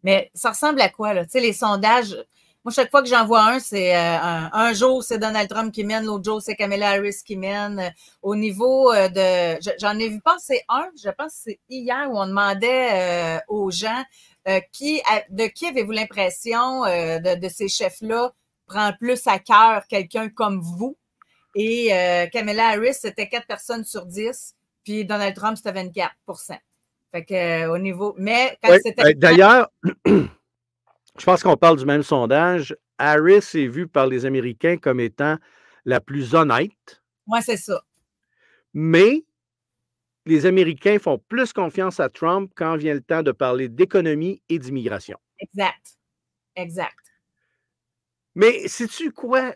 Mais ça ressemble à quoi, là? Tu sais, les sondages, moi, chaque fois que j'en vois un, c'est un jour, c'est Donald Trump qui mène, l'autre jour, c'est Kamala Harris qui mène. Au niveau j'en ai vu passer un, je pense que c'est hier, où on demandait aux gens de qui avez-vous l'impression de ces chefs-là prend plus à cœur quelqu'un comme vous? Et Kamala Harris, c'était 4 personnes sur 10, puis Donald Trump, c'était 24 Fait que au niveau. Mais quand Oui, c'était. d'ailleurs, je pense qu'on parle du même sondage. Harris est vue par les Américains comme étant la plus honnête. Oui, c'est ça. Mais les Américains font plus confiance à Trump quand vient le temps de parler d'économie et d'immigration. Exact. Exact. Mais sais-tu quoi?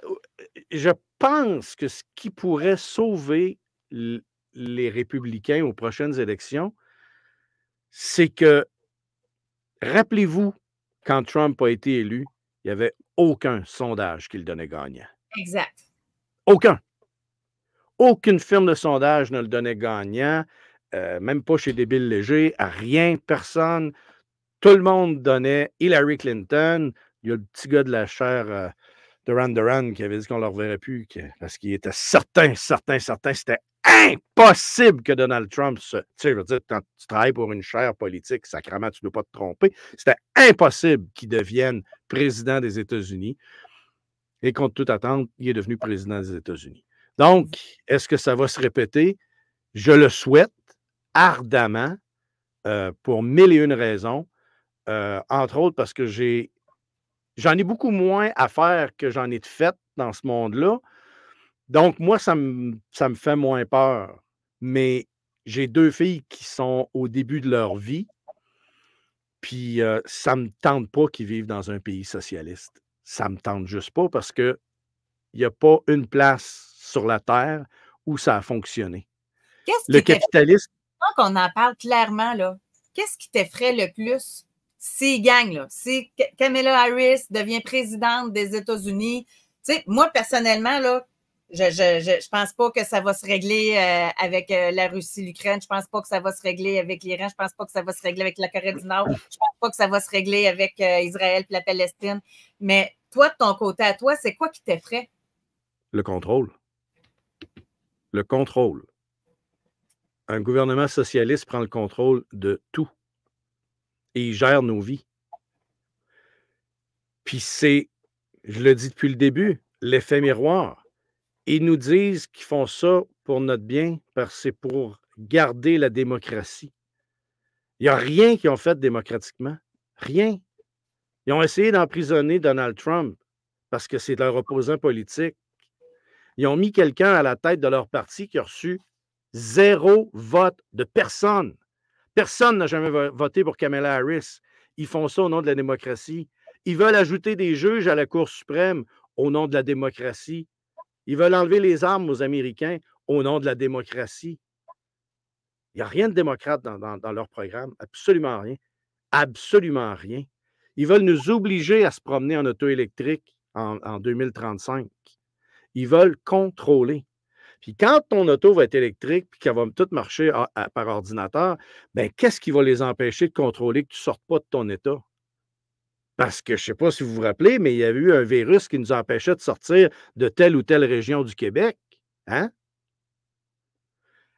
Je pense que ce qui pourrait sauver les républicains aux prochaines élections, c'est que, rappelez-vous, quand Trump a été élu, il n'y avait aucun sondage qui le donnait gagnant. Exact. Aucun. Aucune firme de sondage ne le donnait gagnant, même pas chez Bill Léger, à rien, personne. Tout le monde donnait Hillary Clinton. Il y a le petit gars de la chaire Duran qui avait dit qu'on ne le reverrait plus parce qu'il était certain, c'était impossible que Donald Trump tu sais, je veux dire, quand tu travailles pour une chaire politique, sacrément, tu ne dois pas te tromper. C'était impossible qu'il devienne président des États-Unis. Et contre toute attente, il est devenu président des États-Unis. Donc, est-ce que ça va se répéter? Je le souhaite ardemment pour mille et une raisons. Entre autres parce que j'en ai beaucoup moins à faire que j'en ai de fait dans ce monde-là. Donc, moi, ça me fait moins peur. Mais j'ai 2 filles qui sont au début de leur vie, puis ça ne me tente pas qu'ils vivent dans un pays socialiste. Ça ne me tente juste pas parce qu'il n'y a pas une place sur la terre où ça a fonctionné. Qu'est-ce Le qui capitalisme. Tant qu'on en parle clairement, là, qu'est-ce qui t'effraie le plus s'il gagne, là? Si Kamala Harris devient présidente des États-Unis, tu sais, moi, personnellement, là, je pense pas que ça va se régler avec la Russie, l'Ukraine. Je pense pas que ça va se régler avec l'Iran. Je pense pas que ça va se régler avec la Corée du Nord. Je pense pas que ça va se régler avec Israël et la Palestine. Mais toi, de ton côté à toi, c'est quoi qui t'effraie? Le contrôle. Le contrôle. Un gouvernement socialiste prend le contrôle de tout et il gère nos vies. Puis c'est, je le dis depuis le début, l'effet miroir. Ils nous disent qu'ils font ça pour notre bien parce que c'est pour garder la démocratie. Il n'y a rien qu'ils ont fait démocratiquement. Rien. Ils ont essayé d'emprisonner Donald Trump parce que c'est leur opposant politique. Ils ont mis quelqu'un à la tête de leur parti qui a reçu 0 vote de personne. Personne n'a jamais voté pour Kamala Harris. Ils font ça au nom de la démocratie. Ils veulent ajouter des juges à la Cour suprême au nom de la démocratie. Ils veulent enlever les armes aux Américains au nom de la démocratie. Il n'y a rien de démocrate dans leur programme. Absolument rien. Absolument rien. Ils veulent nous obliger à se promener en auto électrique en 2035. Ils veulent contrôler. Puis quand ton auto va être électrique puis qu'elle va tout marcher par ordinateur, bien, qu'est-ce qui va les empêcher de contrôler que tu ne sortes pas de ton état? Parce que je ne sais pas si vous vous rappelez, mais il y avait eu un virus qui nous empêchait de sortir de telle ou telle région du Québec. Hein?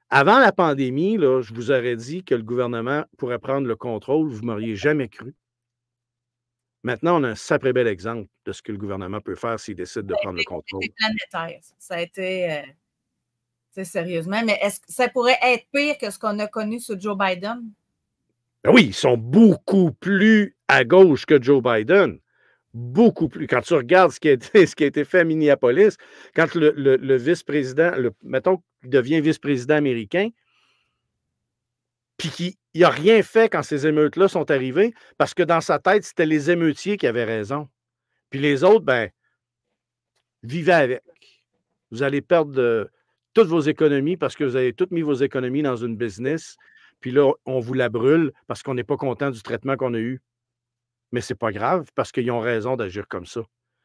Avant la pandémie, là, je vous aurais dit que le gouvernement pourrait prendre le contrôle. Vous ne m'auriez jamais cru. Maintenant, on a un sacré bel exemple de ce que le gouvernement peut faire s'il décide de prendre le contrôle. Ça a été planétaire. Ça a été... sérieusement, mais est-ce que ça pourrait être pire que ce qu'on a connu sous Joe Biden? Ben oui, ils sont beaucoup plus à gauche que Joe Biden. Beaucoup plus. Quand tu regardes ce qui a été fait à Minneapolis, quand le vice-président, mettons qu'il devient vice-président américain, puis qu'il n'a rien fait quand ces émeutes-là sont arrivées, parce que dans sa tête, c'était les émeutiers qui avaient raison. Puis les autres, ben, vivaient avec. Vous allez perdre toutes vos économies parce que vous avez toutes mis vos économies dans une business, puis là, on vous la brûle parce qu'on n'est pas content du traitement qu'on a eu. Mais c'est pas grave parce qu'ils ont raison d'agir comme ça.